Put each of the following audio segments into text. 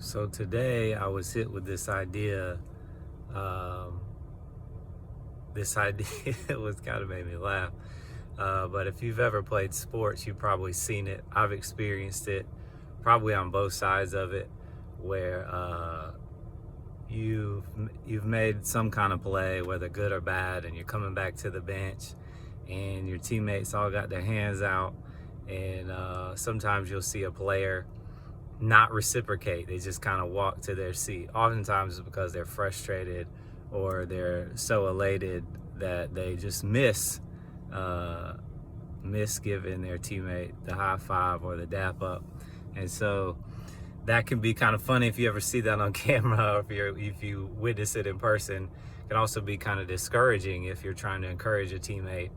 So today I was hit with this idea. Um, this idea was kind of made me laugh. But if you've ever played sports, you've probably seen it. I've experienced it, probably on both sides of it, where you've made some kind of play, whether good or bad, and you're coming back to the bench, and your teammates all got their hands out, and sometimes you'll see a player not reciprocate. They just kind of walk to their seat. Oftentimes it's because they're frustrated or they're so elated that they just uh, miss giving their teammate the high five or the dap up. And so that can be kind of funny if you ever see that on camera, or if you witness it in person. It can also be kind of discouraging if you're trying to encourage a teammate.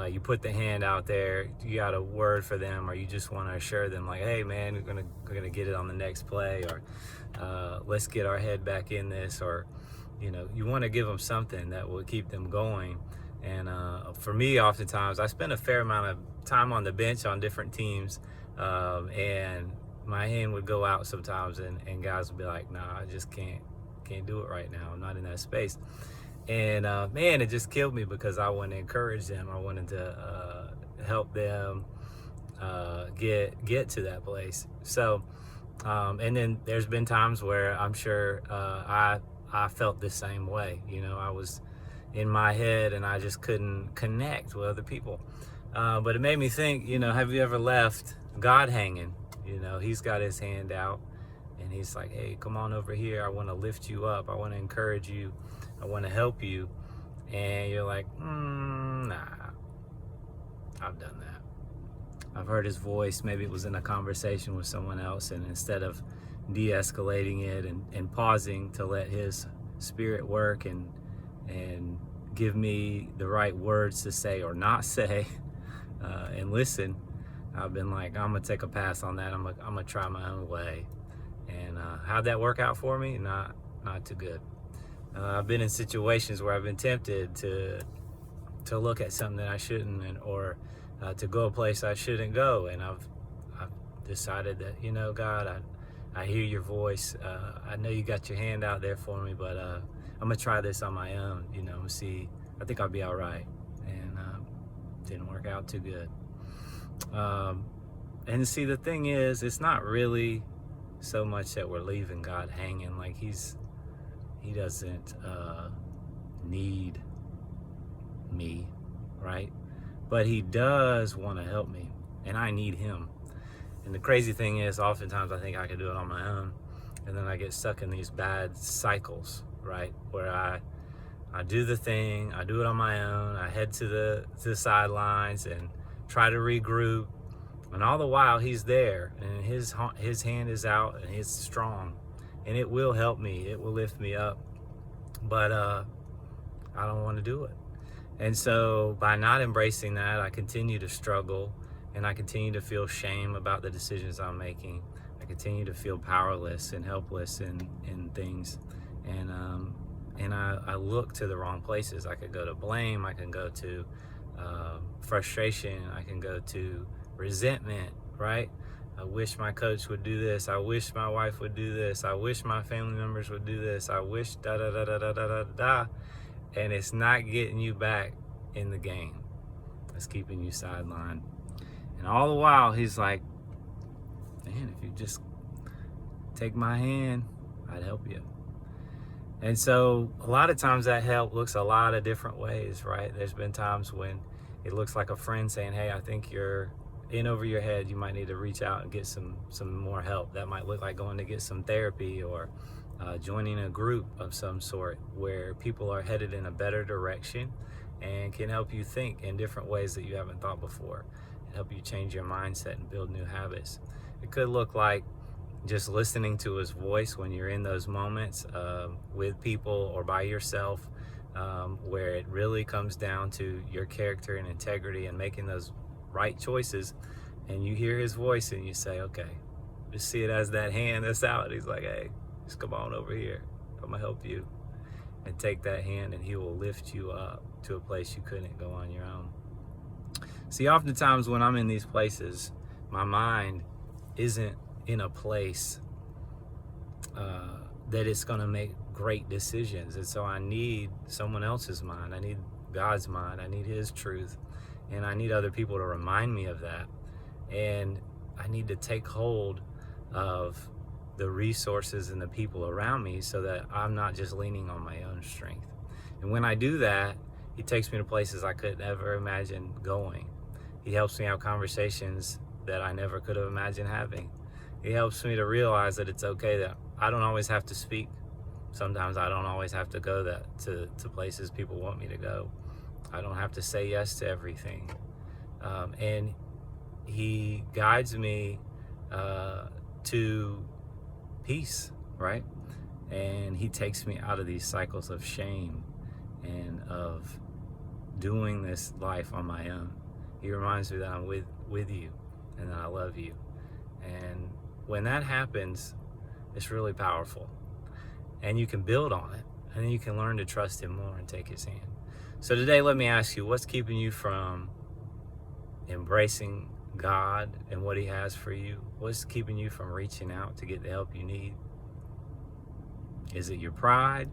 You put the hand out there, you got a word for them, or you just want to assure them, like, hey man, we're gonna get it on the next play, or let's get our head back in this, or you want to give them something that will keep them going. And for me, oftentimes I spend a fair amount of time on the bench on different teams, and my hand would go out sometimes, and guys would be like, nah, I just can't do it right now, I'm not in that space. And man, it just killed me because I wanted to encourage them. I wanted to help them get to that place. So and then there's been times where I'm sure I felt the same way. I was in my head and I just couldn't connect with other people. But it made me think, have you ever left God hanging? He's got his hand out and he's like, hey, come on over here. I want to lift you up. I want to encourage you. I want to help you. And you're like, nah, I've done that. I've heard his voice. Maybe it was in a conversation with someone else. And instead of de-escalating it and pausing to let his spirit work and give me the right words to say or not say, and listen, I've been like, I'm gonna take a pass on that. I'm gonna try my own way. And how'd that work out for me? Not too good. I've been in situations where I've been tempted to look at something that I shouldn't, or to go a place I shouldn't go. And I've decided that, God, I hear your voice. I know you got your hand out there for me, but I'm gonna try this on my own. See, I think I'll be all right. And didn't work out too good. And see, the thing is, it's not really so much that we're leaving God hanging. Like he doesn't need me, right? But he does want to help me, and I need him. And the crazy thing is, oftentimes I think I can do it on my own, and then I get stuck in these bad cycles, right? Where I do the thing, I do it on my own, I head to the sidelines and try to regroup, and all the while he's there, and his hand is out, and he's strong, and it will help me, it will lift me up, but I don't want to do it. And so by not embracing that, I continue to struggle, and I continue to feel shame about the decisions I'm making. I continue to feel powerless and helpless in things, and I look to the wrong places. I could go to blame, I can go to frustration, I can go to resentment, right? I wish my coach would do this. I wish my wife would do this. I wish my family members would do this. I wish da da da da da da da da. And it's not getting you back in the game. It's keeping you sidelined. And all the while, he's like, man, if you just take my hand, I'd help you. And so a lot of times that help looks a lot of different ways, right? There's been times when it looks like a friend saying, hey, I think you're in over your head. You might need to reach out and get some more help. That might look like going to get some therapy, or joining a group of some sort where people are headed in a better direction and can help you think in different ways that you haven't thought before, and help you change your mindset and build new habits. It could look like just listening to his voice when you're in those moments with people or by yourself, where it really comes down to your character and integrity and making those right choices, and you hear his voice and you say, okay, just see it as that hand that's out. He's like, hey, just come on over here, I'm gonna help you. And take that hand and he will lift you up to a place you couldn't go on your own. See, oftentimes when I'm in these places, my mind isn't in a place that it's going to make great decisions. And so I need someone else's mind. I need God's mind. I need His truth. And I need other people to remind me of that. And I need to take hold of the resources and the people around me so that I'm not just leaning on my own strength. And when I do that, He takes me to places I could never imagine going. He helps me have conversations that I never could have imagined having. He helps me to realize that it's okay that I don't always have to speak. Sometimes I don't always have to go to places people want me to go. I don't have to say yes to everything. And He guides me to peace, right? And He takes me out of these cycles of shame and of doing this life on my own. He reminds me that I'm with you and that I love you. And when that happens, it's really powerful. And you can build on it. And then you can learn to trust Him more and take His hand. So today, let me ask you, what's keeping you from embracing God and what He has for you? What's keeping you from reaching out to get the help you need? Is it your pride?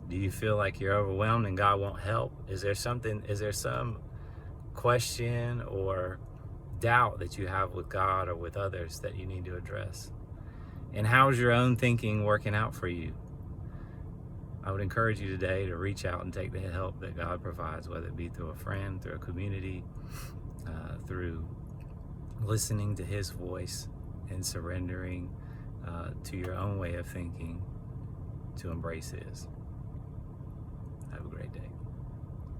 Do you feel like you're overwhelmed and God won't help? Is there some question or doubt that you have with God or with others that you need to address? And how's your own thinking working out for you? I would encourage you today to reach out and take the help that God provides, whether it be through a friend, through a community, through listening to His voice and surrendering to your own way of thinking to embrace His. Have a great day.